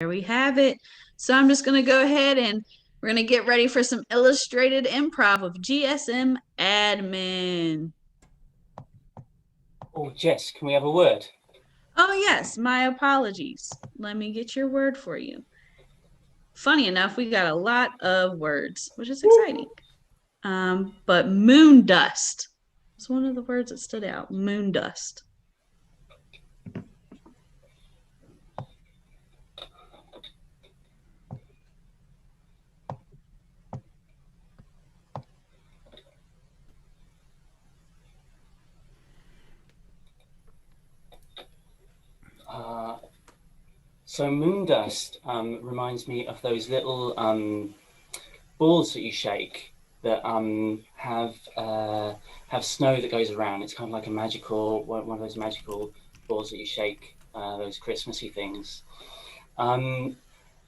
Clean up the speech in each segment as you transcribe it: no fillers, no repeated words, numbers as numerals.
There we have it. So I'm just going to go ahead and we're going to get ready for some illustrated improv with GSM Admin. Oh, Jess, can we have a word? Oh, yes, my apologies. Let me get your word for you. Funny enough, we got a lot of words, which is exciting. But moon dust was one of the words that stood out. Moon dust. So moon dust reminds me of those little balls that you shake that have snow that goes around. It's kind of like a magical one of those magical balls that you shake, those Christmassy things. Um,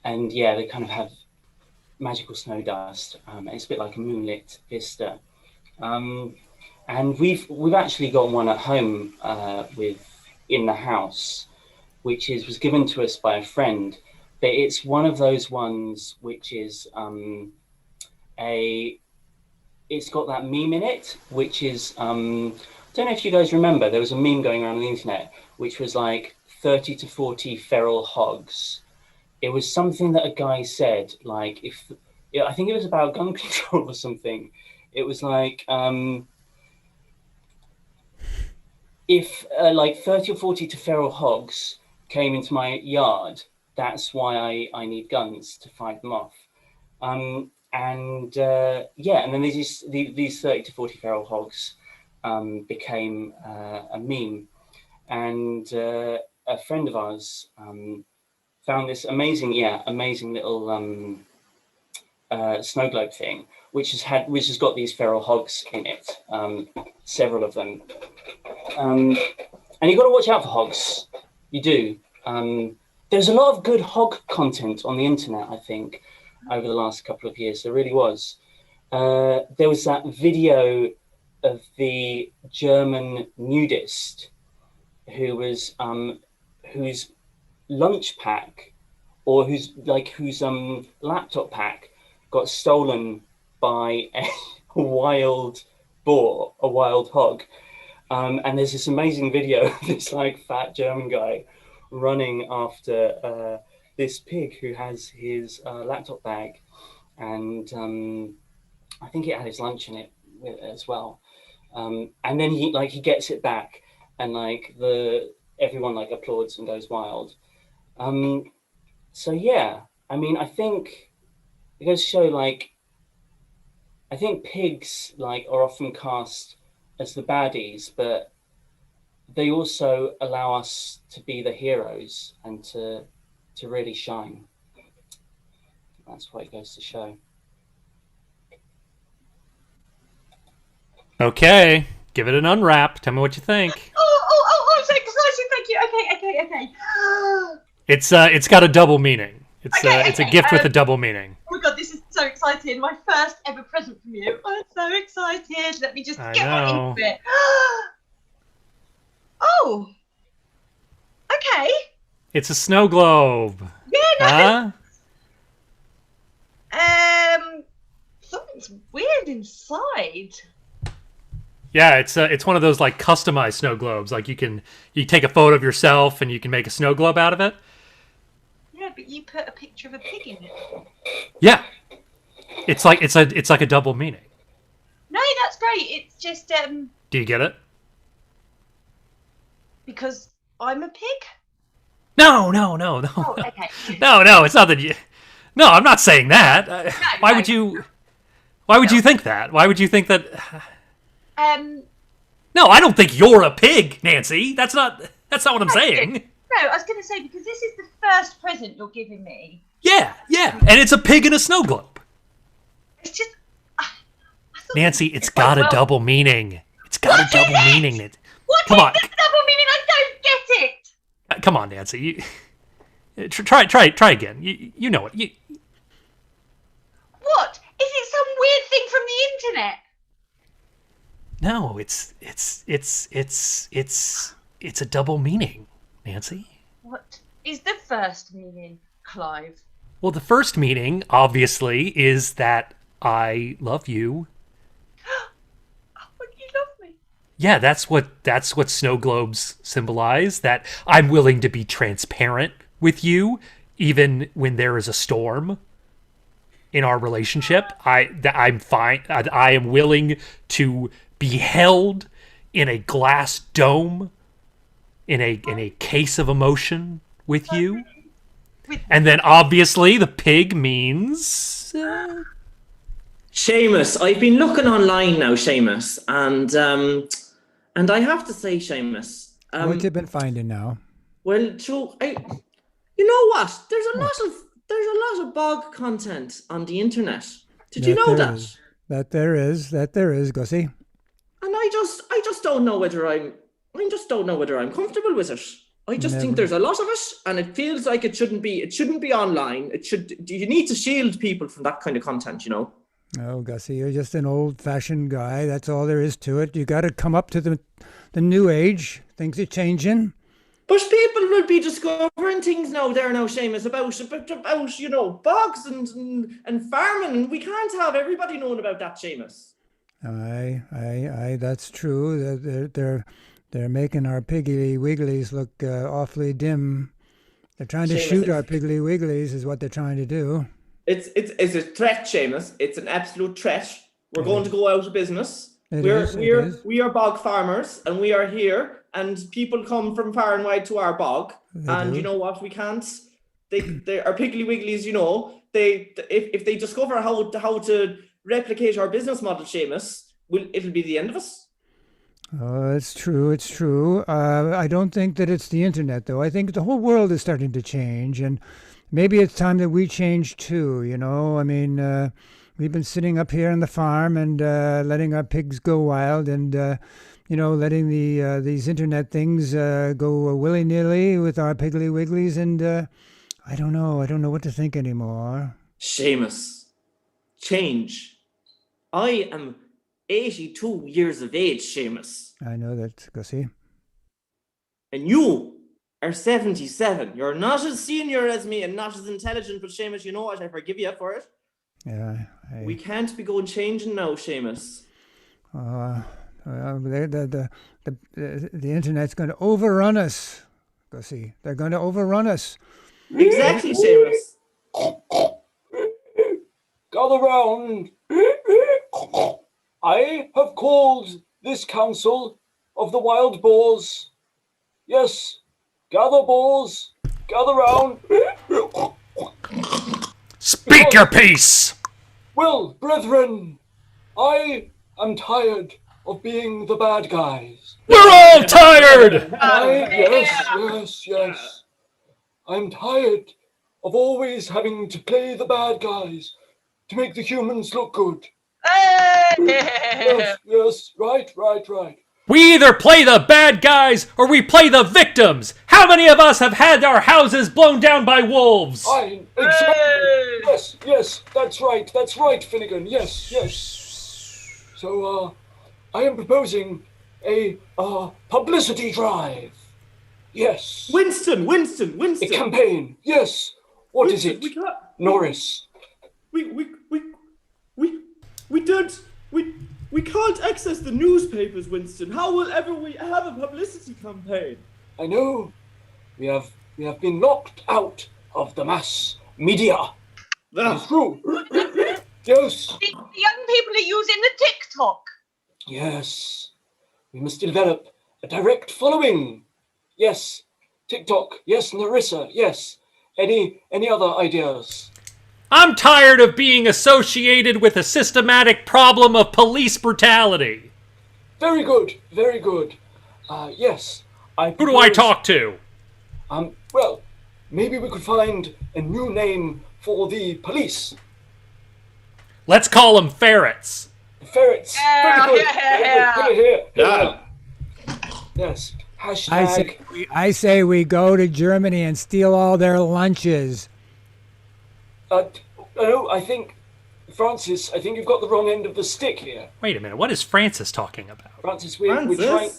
and yeah, they kind of have magical snow dust. It's a bit like a moonlit vista. Um, and we've actually got one at home with in the house, which is was given to us by a friend. But it's one of those ones which is a it's got that meme in it, which is I don't know if you guys remember. There was a meme going around on the internet, which was like 30 to 40 feral hogs. It was something that a guy said, like if yeah, I think it was about gun control or something. It was like if like 30 or 40 to feral hogs came into my yard, that's why I need guns to fight them off. Yeah, and then these 30 to 40 feral hogs became a meme. And a friend of ours found this amazing little snow globe thing, which has got these feral hogs in it, several of them. Um, and you've got to watch out for hogs. You do. There's a lot of good hog content on the internet, I think, over the last couple of years. There really was. There was that video of the German nudist who was whose lunch pack or whose laptop pack got stolen by a wild boar, a wild hog. And there's this amazing video of this like fat German guy running after this pig who has his laptop bag, and I think it had his lunch in it as well. And then he gets it back, and like the everyone like applauds and goes wild. Um, so yeah, I mean, I think it goes to show like I think pigs like are often cast as the baddies, but they also allow us to be the heroes and to really shine. That's what it goes to show. Okay, give it an unwrap. Tell me what you think. I'm so excited. Thank you. Okay. It's got a double meaning. It's a Okay. gift with a double meaning. Oh my god, this is so exciting. My first ever present from you. I'm so excited. Let me just I get right know. into it. Oh, okay. It's a snow globe. Yeah, Huh? no. Something's weird inside. Yeah, it's one of those like customized snow globes. Like you take a photo of yourself and you can make a snow globe out of it. Yeah, but you put a picture of a pig in it. Yeah, it's like a double meaning. No, that's great. It's just Do you get it? because I'm a pig. No. Oh, okay. No. It's not that you. No, I'm not saying that. Why no. would you? Why would you think that? Why would you think that? Um, No, I don't think you're a pig, Nancy. That's not what I'm saying. no, I was going to say because this is the first present you're giving me. Yeah, and it's a pig in a snow globe. It's just, I thought Nancy, it's got a double meaning. It's got a double meaning. What Come is on, the double meaning? I don't get it. come on, Nancy. Try again. You know it. What? Is it some weird thing from the internet? No, it's a double meaning, Nancy. What is the first meaning? Clive. Well, the first meaning, obviously, is that I love you. Oh, you love me. Yeah, that's what snow globes symbolize. That I'm willing to be transparent with you, even when there is a storm in our relationship. I'm fine. I am willing to be held in a glass dome, in a case of emotion with you. And then obviously the pig means Seamus, I've been looking online now, Seamus, and I have to say, Seamus, what you been finding now? well, Joe, you know what? There's a lot of bog content on the internet. Did you know that? That there is, Gussie. And I just don't know whether I just don't know whether I'm comfortable with it. I just think there's a lot of it, and it feels like it shouldn't be online. You need to shield people from that kind of content, you know. Oh, Gussie, you're just an old-fashioned guy. That's all there is to it. You got to come up to the new age. Things are changing. But people will be discovering things now, Seamus, about you know, bogs and farming. We can't have everybody knowing about that, Seamus. Aye, that's true. They're making our Piggly Wigglies look awfully dim. They're trying to shoot our Piggly Wigglies is what they're trying to do. It's a threat, Seamus. It's an absolute threat. We're going to go out of business. We are bog farmers, and we are here, and people come from far and wide to our bog. You know what? We can't. They are Piggly Wigglies. You know, if they discover how to replicate our business model, Seamus, it'll be the end of us. Oh, it's true. I don't think that it's the internet, though. I think the whole world is starting to change, and maybe it's time that we change too, you know? I mean, we've been sitting up here on the farm and letting our pigs go wild and, you know, letting these internet things go willy-nilly with our Piggly Wigglies, and I don't know what to think anymore. Seamus, change. I am 82 years of age, Seamus. I know that, Gussie. And you are 77. You're not as senior as me and not as intelligent, but Seamus, you know what? I forgive you for it. Yeah. We can't be going changing now, Seamus. The internet's going to overrun us, Gussie. They're going to overrun us. Exactly, Seamus. Gather round. I have called this council of the wild boars. Yes, gather boars, gather round. speak your piece. Well, brethren, I am tired of being the bad guys. We're all tired. Yes. I'm tired of always having to play the bad guys to make the humans look good. Yes, right. We either play the bad guys or we play the victims. How many of us have had our houses blown down by wolves? Exactly. Yes, that's right, Finnegan. Yes. So, I am proposing a publicity drive. Yes. Winston. A campaign. Yes. What is it? Norris. We can't access the newspapers, Winston. How will ever we have a publicity campaign? I know. We have been locked out of the mass media. That's true. Yes. The young people are using the TikTok. Yes. We must develop a direct following. Yes. TikTok. Yes, Narissa. Yes. Any other ideas? I'm tired of being associated with a systematic problem of police brutality. Very good. Yes. Who do I talk to? Well, maybe we could find a new name for the police. Let's call them ferrets. Ferrets. Very good. Yeah. Here. Yes. Hashtag. I say we go to Germany and steal all their lunches. No, I think, Francis, you've got the wrong end of the stick here. Wait a minute, what is Francis talking about? Francis, we're trying.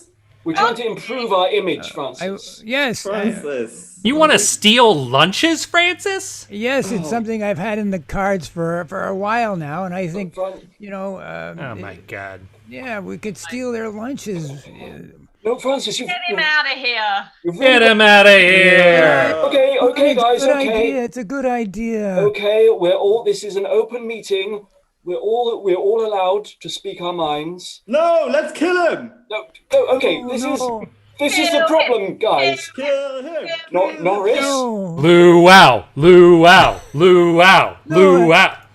We're trying to improve our image, Francis. Francis. You want to steal lunches, Francis? Yes, it's something I've had in the cards for a while now, and I think, you know. Oh my God. Yeah, we could steal their lunches. No, Francis, Get him out of here. Get him out of here. Okay, guys, It's a good okay. idea. It's a good idea. Okay, this is an open meeting. We're all allowed to speak our minds. No, let's kill him. No, okay, this is the problem, guys. Kill him. Norris? No. Luau.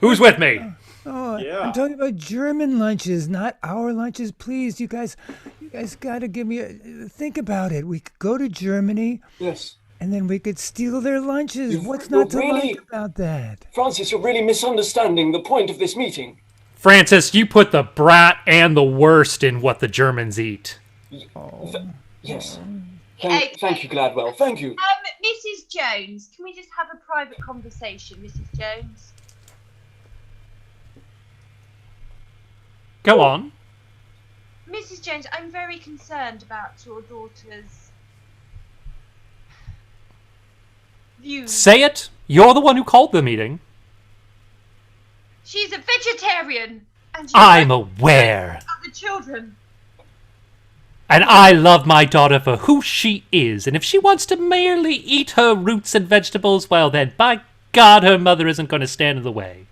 Who's with me? Oh, Yeah. I'm talking about German lunches, not our lunches. Please, you guys got to give me think about it. We could go to Germany. Yes. And then we could steal their lunches. You're What's not to really- like about that? Francis, you're really misunderstanding the point of this meeting. Francis, you put the brat and the worst in what the Germans eat. Yes. Thank you, Gladwell. Thank you. Mrs. Jones, can we just have a private conversation, Mrs. Jones? Go on. Mrs. Jones, I'm very concerned about your daughter's views. Say it. You're the one who called the meeting. She's a vegetarian, and she I'm aware. other children. And I love my daughter for who she is. And if she wants to merely eat her roots and vegetables, well then, by God, her mother isn't going to stand in the way.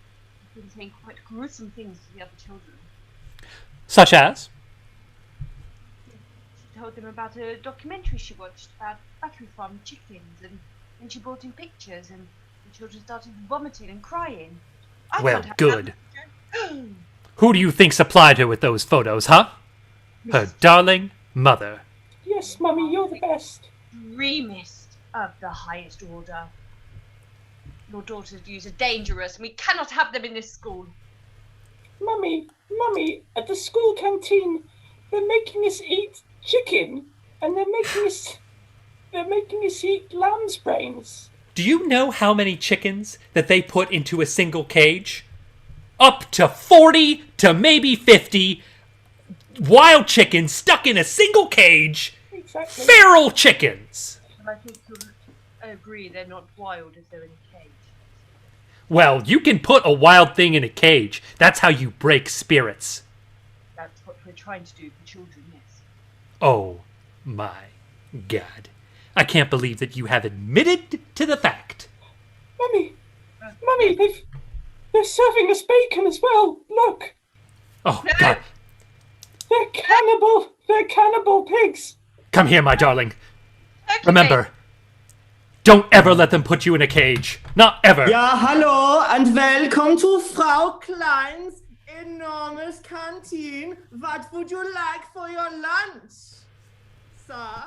She's been saying quite gruesome things to the other children. Such as? She told them about a documentary she watched about factory farm chickens, and then she brought in pictures, and the children started vomiting and crying. I Well, can't have good. that. Who do you think supplied her with those photos, huh? Her darling mother. Yes, Mummy, you're the best. Extremist of the highest order. Your daughter's views are dangerous, and we cannot have them in this school. Mummy, at the school canteen, they're making us eat chicken, and they're making us eat lamb's brains. Do you know how many chickens that they put into a single cage? Up to 40 to maybe 50 wild chickens stuck in a single cage. Exactly. Feral chickens. And I think you'll agree they're not wild if they're in a cage. Well, you can put a wild thing in a cage. That's how you break spirits. That's what we're trying to do for children, yes. Oh my God. I can't believe that you have admitted to the fact. Mummy, they're serving us bacon as well. Look, Oh God. they're cannibal pigs. Come here, my darling. Okay. Remember, don't ever let them put you in a cage. Not ever. Ja, hallo and welcome to Frau Klein's enormous canteen. What would you like for your lunch, sir?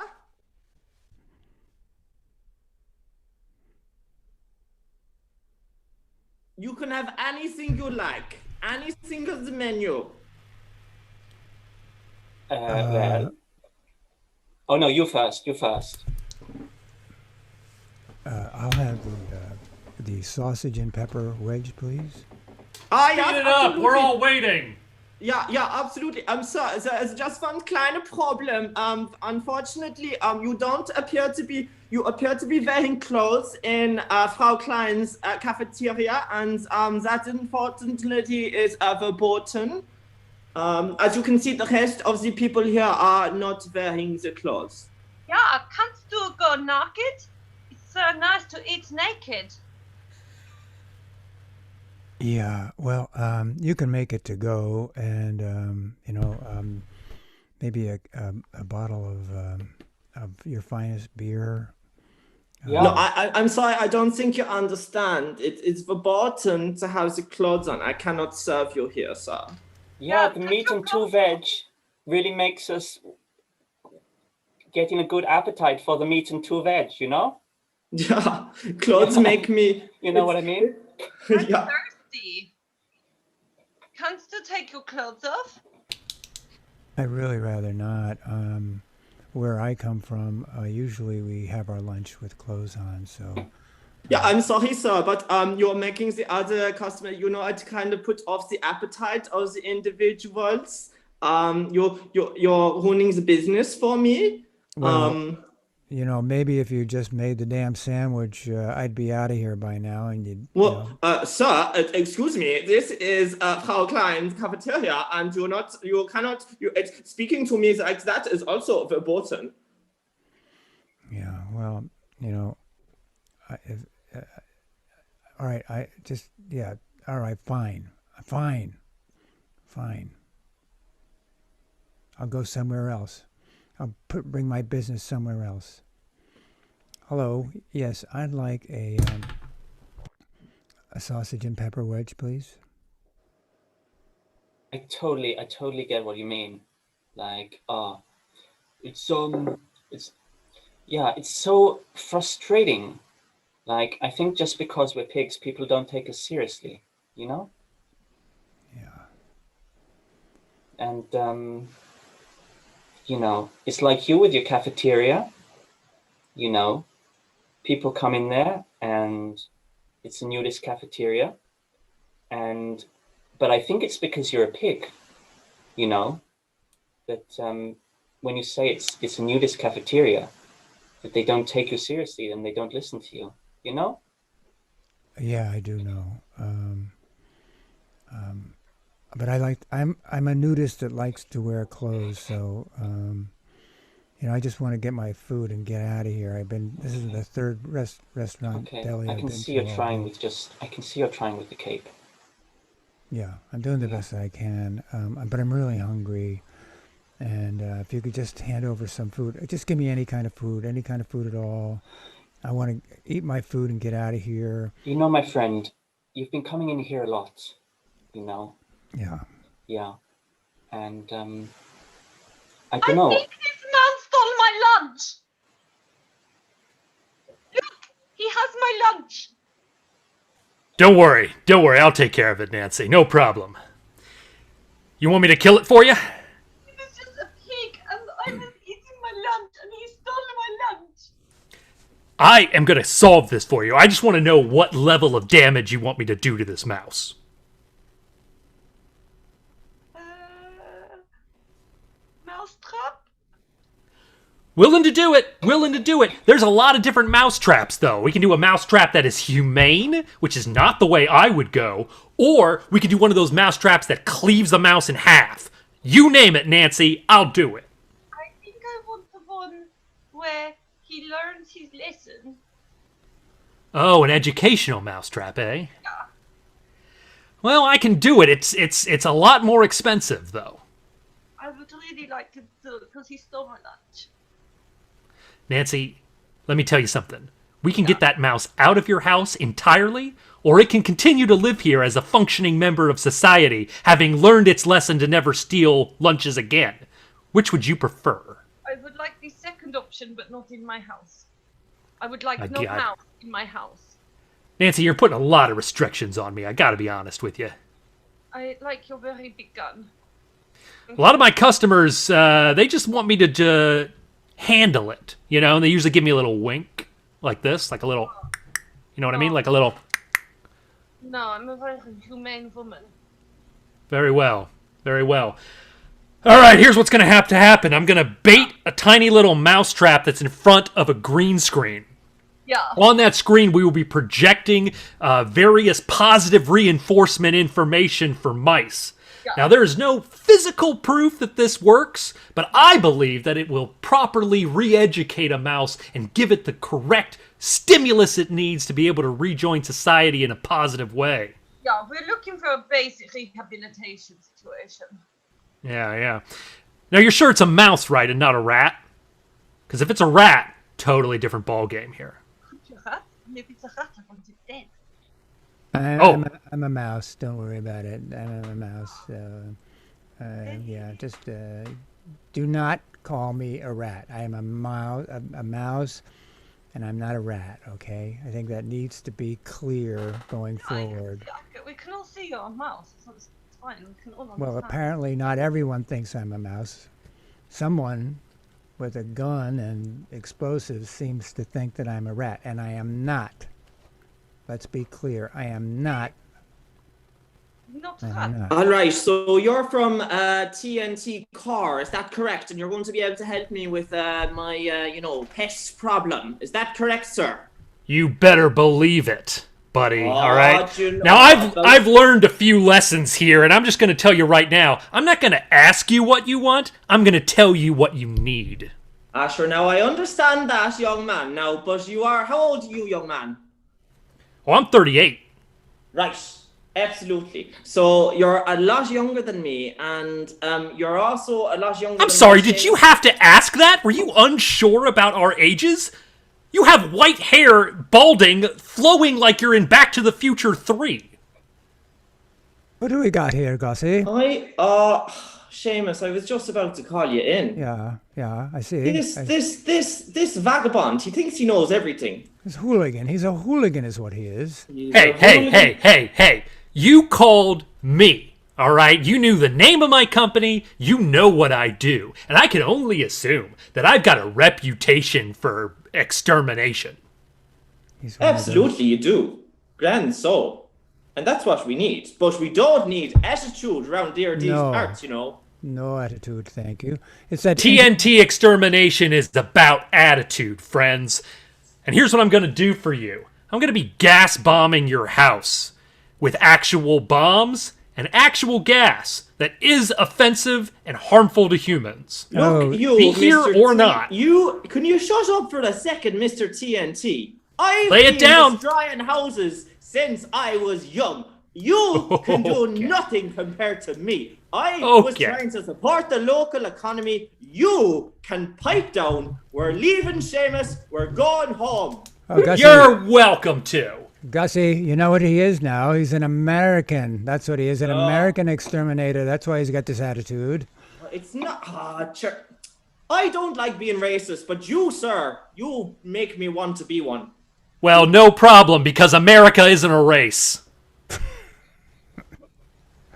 You can have anything you like. Anything on the menu. Well. Oh no, you first. I'll have the sausage and pepper wedge, please. Ah, Speed it up. We're all waiting. Yeah, absolutely. I'm sorry. There's just one kleine problem. Unfortunately, you appear to be wearing clothes in Frau Klein's cafeteria, and that unfortunately is verboten. As you can see, the rest of the people here are not wearing the clothes. Yeah, kannst du go naked? It's so nice to eat naked. Yeah, well, you can make it to go, and maybe a bottle of your finest beer. Yeah. No, I'm sorry. I don't think you understand. It's verboten to have the clothes on. I cannot serve you here, sir. Yeah, the meat and two veg really makes us getting a good appetite for the meat and two veg, you know? Yeah, clothes make me. You know what I mean? I'm Yeah. thirsty. Kannst du take your clothes off? I'd really rather not. Where I come from, usually we have our lunch with clothes on, so. Yeah, I'm sorry, sir, but you're making the other customer, to kind of put off the appetite of the individuals. You're running the business for me. Well, maybe if you just made the damn sandwich, I'd be out of here by now, and Sir, excuse me. This is Frau Klein's cafeteria, and you cannot. Speaking to me like that is also verboten. Yeah. Well, all right. All right. Fine. Fine. I'll go somewhere else. I'll bring my business somewhere else. Hello. Yes, I'd like a sausage and pepper wedge, please. I totally get what you mean. Like, it's it's so frustrating. Like, I think just because we're pigs, people don't take us seriously, you know? Yeah. And it's like you with your cafeteria, people come in there and it's a nudist cafeteria. But I think it's because you're a pig, that when you say it's a nudist cafeteria, that they don't take you seriously and they don't listen to you, you know? Yeah, I do know. But I'm a nudist that likes to wear clothes, so I just want to get my food and get out of here. This is the third restaurant Okay, deli I I've can been see to you're all trying day. with the cape. Yeah, I'm doing the best I can, but I'm really hungry. And if you could just hand over some food, just give me any kind of food at all. I want to eat my food and get out of here. My friend, you've been coming in here a lot, you know? Yeah. Yeah. And I I don't know. think this man stole my lunch. Look, he has my lunch. Don't worry, I'll take care of it, Nancy. No problem. You want me to kill it for you? He was just a pig, and I was eating my lunch, and he stole my lunch. I am going to solve this for you. I just want to know what level of damage you want me to do to this mouse. Mousetrap? Willing to do it. There's a lot of different mouse traps, though. We can do a mouse trap that is humane, which is not the way I would go, or we could do one of those mouse traps that cleaves the mouse in half. You name it, Nancy, I'll do it. I think I want the one where he learns his lesson. Oh, an educational mouse trap, eh? Yeah. Well, I can do it. It's a lot more expensive, though. I would really like to do it because he stole my lunch. Nancy, let me tell you something. We can get that mouse out of your house entirely, or it can continue to live here as a functioning member of society, having learned its lesson to never steal lunches again. Which would you prefer? I would like the second option, but not in my house. I would like no God. mouse in my house. Nancy, you're putting a lot of restrictions on me. I gotta be honest with you. I like your very big gun. A lot of my customers, they just want me to handle it, and they usually give me a little wink like this, like a little, you know what I mean? Like a little. No, I'm a very humane woman. Very well. All right, here's what's going to have to happen. I'm going to bait a tiny little mouse trap that's in front of a green screen. Yeah. On that screen, we will be projecting various positive reinforcement information for mice. Yeah. Now, there is no physical proof that this works, but I believe that it will properly re-educate a mouse and give it the correct stimulus it needs to be able to rejoin society in a positive way. Yeah, we're looking for a basic rehabilitation situation. Yeah. Now, you're sure it's a mouse, right, and not a rat? Because if it's a rat, totally different ball game here. Rat? Maybe it's a rat. I want it dead. I'm a mouse. Don't worry about it. I'm a mouse. Just do not call me a rat. I am a mouse, and I'm not a rat. Okay? I think that needs to be clear going forward. We can all see you're a mouse. It's fine. We can all understand. Well, apparently not everyone thinks I'm a mouse. Someone with a gun and explosives seems to think that I'm a rat, and I am not. Let's be clear. I am not. Not Maybe that. not. All right, so you're from TNT Car, is that correct? And you're going to be able to help me with my, pest problem. Is that correct, sir? You better believe it, buddy. All right. Oh, do you know Now about- I've learned a few lessons here, and I'm just going to tell you right now. I'm not going to ask you what you want. I'm going to tell you what you need. Sure, now I understand that, young man. Now, but how old are you, young man? Well, I'm 38. Right, absolutely. So you're a lot younger than me, and you're also a lot younger. I'm sorry. Did you have to ask that? Were you unsure about our ages? You have white hair, balding, flowing like you're in Back to the Future 3. What do we got here, Gussie? Seamus, I was just about to call you in. Yeah, I see. This vagabond, he thinks he knows everything. He's a hooligan. He's a hooligan is what he is. Hey. You called me, all right? You knew the name of my company. You know what I do. And I can only assume that I've got a reputation for extermination. Absolutely, you do. Grand soul. And that's what we need. But we don't need attitude around these parts, you know. No attitude, thank you. It's that TNT extermination is about attitude, friends. And here's what I'm going to do for you. I'm going to be gas bombing your house with actual bombs and actual gas that is offensive and harmful to humans. Look, you, be here Mr. or not. Can you shut up for a second, Mr. TNT? I've Lay it been down. destroying houses since I was young. You can do nothing compared to me. I was trying to support the local economy. You can pipe down. We're leaving, Seamus. We're going home. Oh, Gussie, You're welcome to. Gussie, you know what he is now? He's an American. That's what he is, an American exterminator. That's why he's got this attitude. It's not... I don't like being racist, but you, sir, you make me want to be one. Well, no problem, because America isn't a race.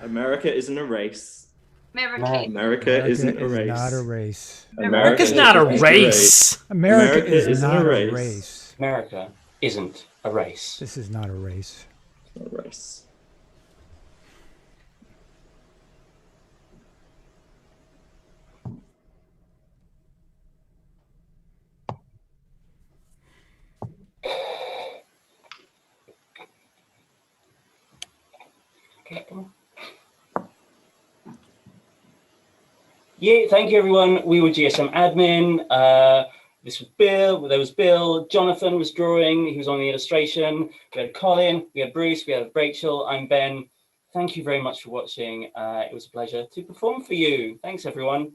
America isn't a race. America isn't a race. Not a race. America's not a race. America is not a race. America isn't a race. This is not a race. Not a race. Yeah, thank you, everyone. We were GSM-Admin. This was Bill. There was Bill. Jonathan was drawing. He was on the illustration. We had Colin. We had Bruce. We had Rachel. I'm Ben. Thank you very much for watching. It was a pleasure to perform for you. Thanks, everyone.